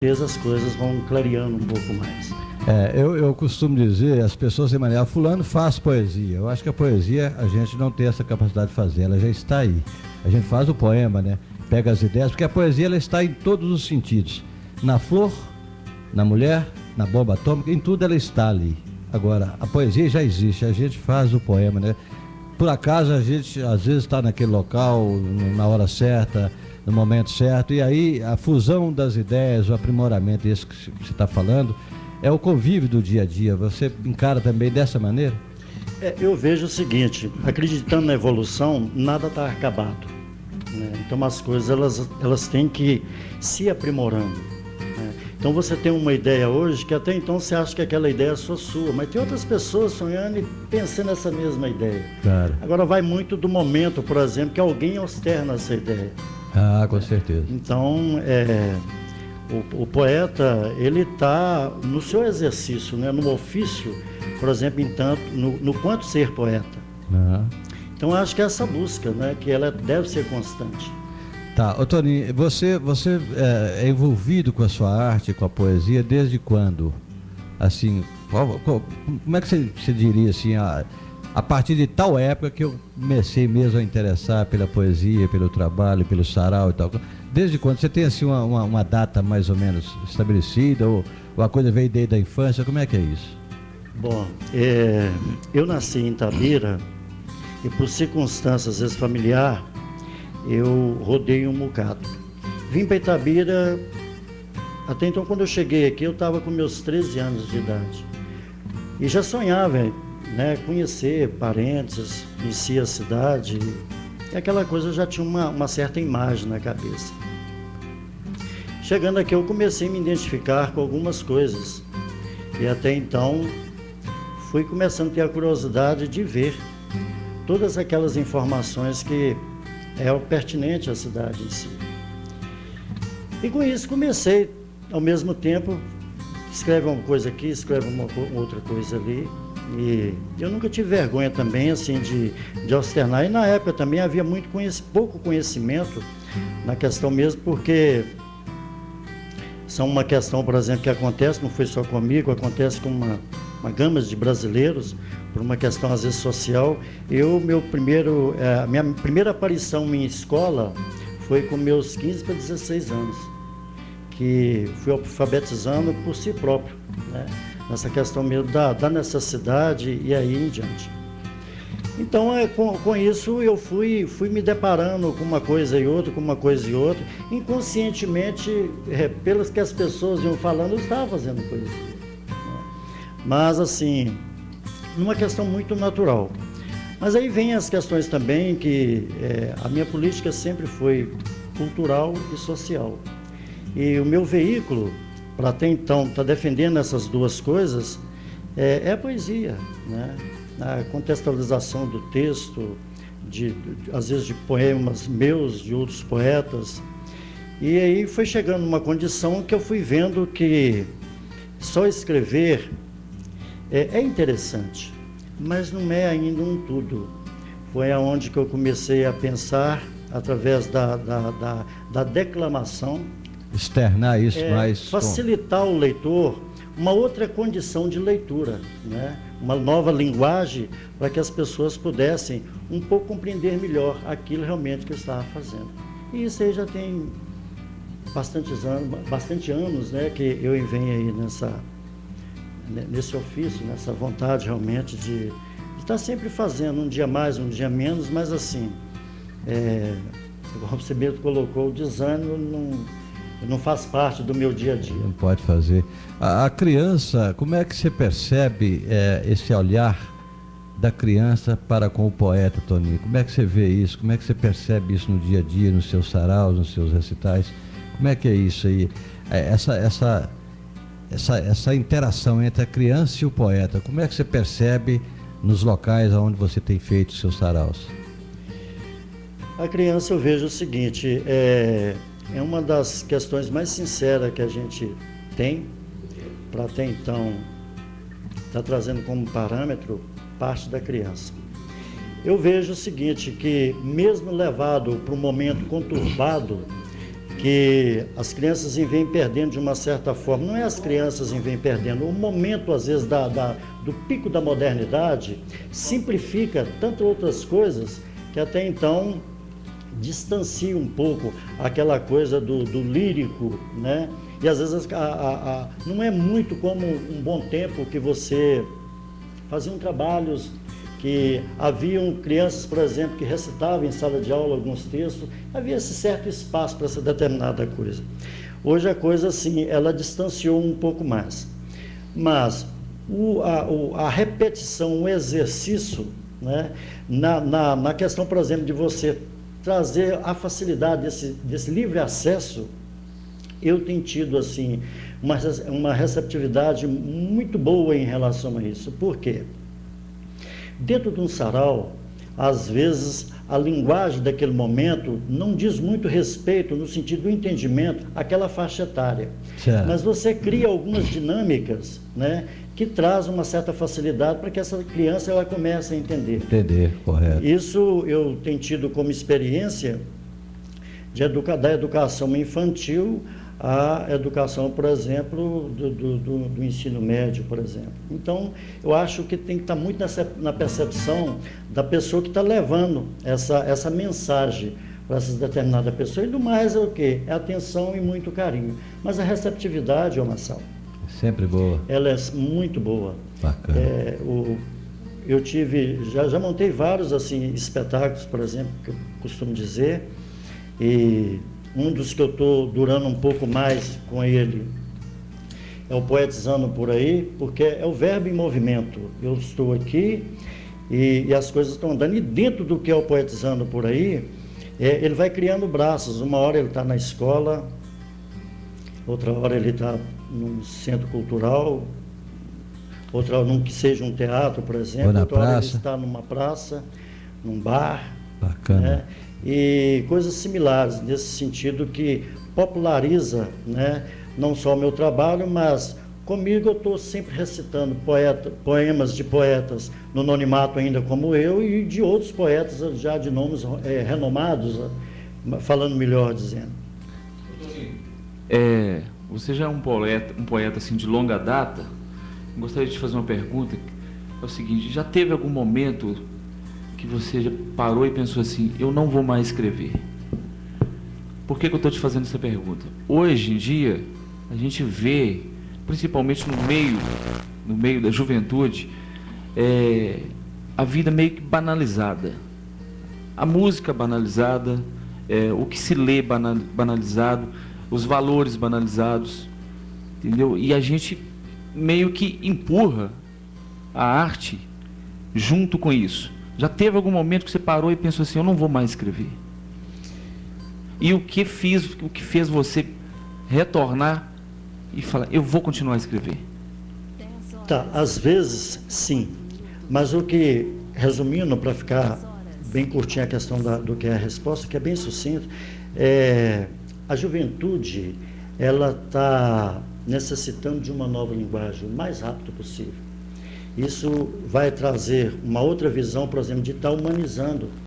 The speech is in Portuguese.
certeza as coisas vão clareando um pouco mais. Eu costumo dizer, as pessoas têm maneira, fulano faz poesia. Eu acho que a poesia a gente não tem essa capacidade de fazer, ela já está aí. A gente faz o poema, né? Pega as ideias, porque a poesia ela está em todos os sentidos. Na flor, na mulher, na bomba atômica, em tudo ela está ali. Agora, a poesia já existe, a gente faz o poema, né? Por acaso a gente às vezes está naquele local, na hora certa, no momento certo, e aí a fusão das ideias, o aprimoramento, isso que você está falando, é o convívio do dia a dia. Você encara também dessa maneira? Eu vejo o seguinte, acreditando na evolução, nada está acabado, né? Então as coisas elas têm que se aprimorando, né? Então você tem uma ideia hoje que até então você acha que aquela ideia é só sua, mas tem outras pessoas sonhando e pensando nessa mesma ideia. Claro. Agora vai muito do momento, por exemplo, que alguém externa essa ideia. Ah, com certeza. Então, o poeta, ele está no seu exercício, né, no ofício, por exemplo, no quanto ser poeta. Ah. Então, acho que é essa busca, né, que ela deve ser constante. Tá, ô Toninho, você é envolvido com a sua arte, com a poesia, desde quando? Assim, como é que você diria assim, a partir de tal época que eu comecei mesmo a interessar pela poesia, pelo trabalho, pelo sarau e tal? Desde quando? Você tem assim uma data mais ou menos estabelecida, ou a coisa veio desde a infância? Como é que é isso? Bom, eu nasci em Itabira e por circunstâncias, às vezes familiar, eu rodei um bocado. Vim para Itabira, até então quando eu cheguei aqui eu estava com meus 13 anos de idade. E já sonhava, né, conhecer parentes, conhecer a cidade. E aquela coisa já tinha uma certa imagem na cabeça. Chegando aqui eu comecei a me identificar com algumas coisas. E até então fui começando a ter a curiosidade de ver todas aquelas informações que é o pertinente à cidade em si. E com isso comecei, ao mesmo tempo, escreve uma coisa aqui, escreve uma outra coisa ali. E eu nunca tive vergonha também, assim, de alternar. E na época também havia pouco conhecimento na questão mesmo, porque são uma questão, por exemplo, que acontece, não foi só comigo, acontece com uma gama de brasileiros, por uma questão às vezes social. Minha primeira aparição em escola foi com meus 15 para 16 anos, que fui alfabetizando por si próprio, né? Nessa questão mesmo da necessidade e aí em diante. Então, com isso eu fui me deparando com uma coisa e outra, inconscientemente, pelas que as pessoas iam falando, eu estava fazendo poesia, né? Mas assim, numa questão muito natural. Mas aí vem as questões também que a minha política sempre foi cultural e social. E o meu veículo, para até então estar defendendo essas duas coisas, é a poesia, né? A contextualização do texto, às vezes de poemas meus, de outros poetas. E aí foi chegando uma condição que eu fui vendo que só escrever é interessante, mas não é ainda um tudo. Foi aonde que eu comecei a pensar, através da declamação, externar isso mais. Facilitar o leitor uma outra condição de leitura, né? Uma nova linguagem para que as pessoas pudessem um pouco compreender melhor aquilo realmente que eu estava fazendo. E isso aí já tem bastante anos, né, que eu venho aí nesse ofício, nessa vontade realmente de estar sempre fazendo, um dia mais, um dia menos, mas assim, igual você mesmo colocou, o desânimo não faz parte do meu dia a dia. Não pode fazer. A criança, como é que você percebe esse olhar da criança para com o poeta, Toninho? Como é que você vê isso? Como é que você percebe isso no dia a dia, nos seus saraus, nos seus recitais? Como é que é isso aí? Essa interação entre a criança e o poeta, como é que você percebe nos locais onde você tem feito os seus saraus? A criança, eu vejo o seguinte, é uma das questões mais sinceras que a gente tem, para até então estar trazendo como parâmetro parte da criança. Eu vejo o seguinte, que mesmo levado para um momento conturbado, que as crianças vêm perdendo de uma certa forma. Não é as crianças vêm perdendo, o momento, às vezes, do pico da modernidade simplifica tantas outras coisas que até então distancia um pouco aquela coisa do lírico, né? E às vezes não é muito como um bom tempo que você fazia trabalhos que haviam crianças, por exemplo, que recitavam em sala de aula alguns textos, havia esse certo espaço para essa determinada coisa. Hoje a coisa, assim, ela distanciou um pouco mais. Mas a repetição, o exercício, né, na questão, por exemplo, de você trazer a facilidade desse livre acesso, eu tenho tido, assim, uma receptividade muito boa em relação a isso. Por quê? Dentro de um sarau, às vezes, a linguagem daquele momento não diz muito respeito, no sentido do entendimento, àquela faixa etária. Certo. Mas você cria algumas dinâmicas, né, que trazem uma certa facilidade para que essa criança ela comece a entender. Entender, correto. Isso eu tenho tido como experiência da educação infantil à educação, por exemplo, do ensino médio, por exemplo. Então, eu acho que tem que estar muito na percepção da pessoa que está levando essa mensagem para essas determinadas pessoas. E do mais é o quê? É atenção e muito carinho. Mas a receptividade, ô Marcelo, sempre boa. ela é muito boa. Bacana. Eu já montei vários assim, espetáculos, por exemplo, que eu costumo dizer, e um dos que eu estou durando um pouco mais com ele é o Poetizando por Aí, porque é o verbo em movimento. Eu estou aqui e as coisas estão andando. E dentro do que é o Poetizando por Aí, ele vai criando braços. Uma hora ele está na escola, outra hora ele está num centro cultural, outra hora num que seja um teatro, por exemplo, outra hora ele está numa praça, num bar. Bacana. Né? E coisas similares, nesse sentido que populariza, né, não só o meu trabalho, mas comigo eu estou sempre recitando poemas de poetas no anonimato ainda como eu e de outros poetas já de nomes renomados, falando melhor dizendo. Você já é um poeta assim, de longa data. Gostaria de te fazer uma pergunta. É o seguinte, já teve algum momento que você já parou e pensou assim, eu não vou mais escrever? Por que eu estou te fazendo essa pergunta? Hoje em dia, a gente vê, principalmente no meio da juventude, a vida meio que banalizada. A música banalizada, o que se lê banalizado, os valores banalizados, entendeu? E a gente meio que empurra a arte junto com isso. Já teve algum momento que você parou e pensou assim, eu não vou mais escrever? E o que fez você retornar e falar, eu vou continuar a escrever? Tá, às vezes sim, mas o que, resumindo, para ficar bem curtinha a questão do que é a resposta, que é bem sucinto, a juventude, ela está necessitando de uma nova linguagem o mais rápido possível. Isso vai trazer uma outra visão, por exemplo, de estar humanizando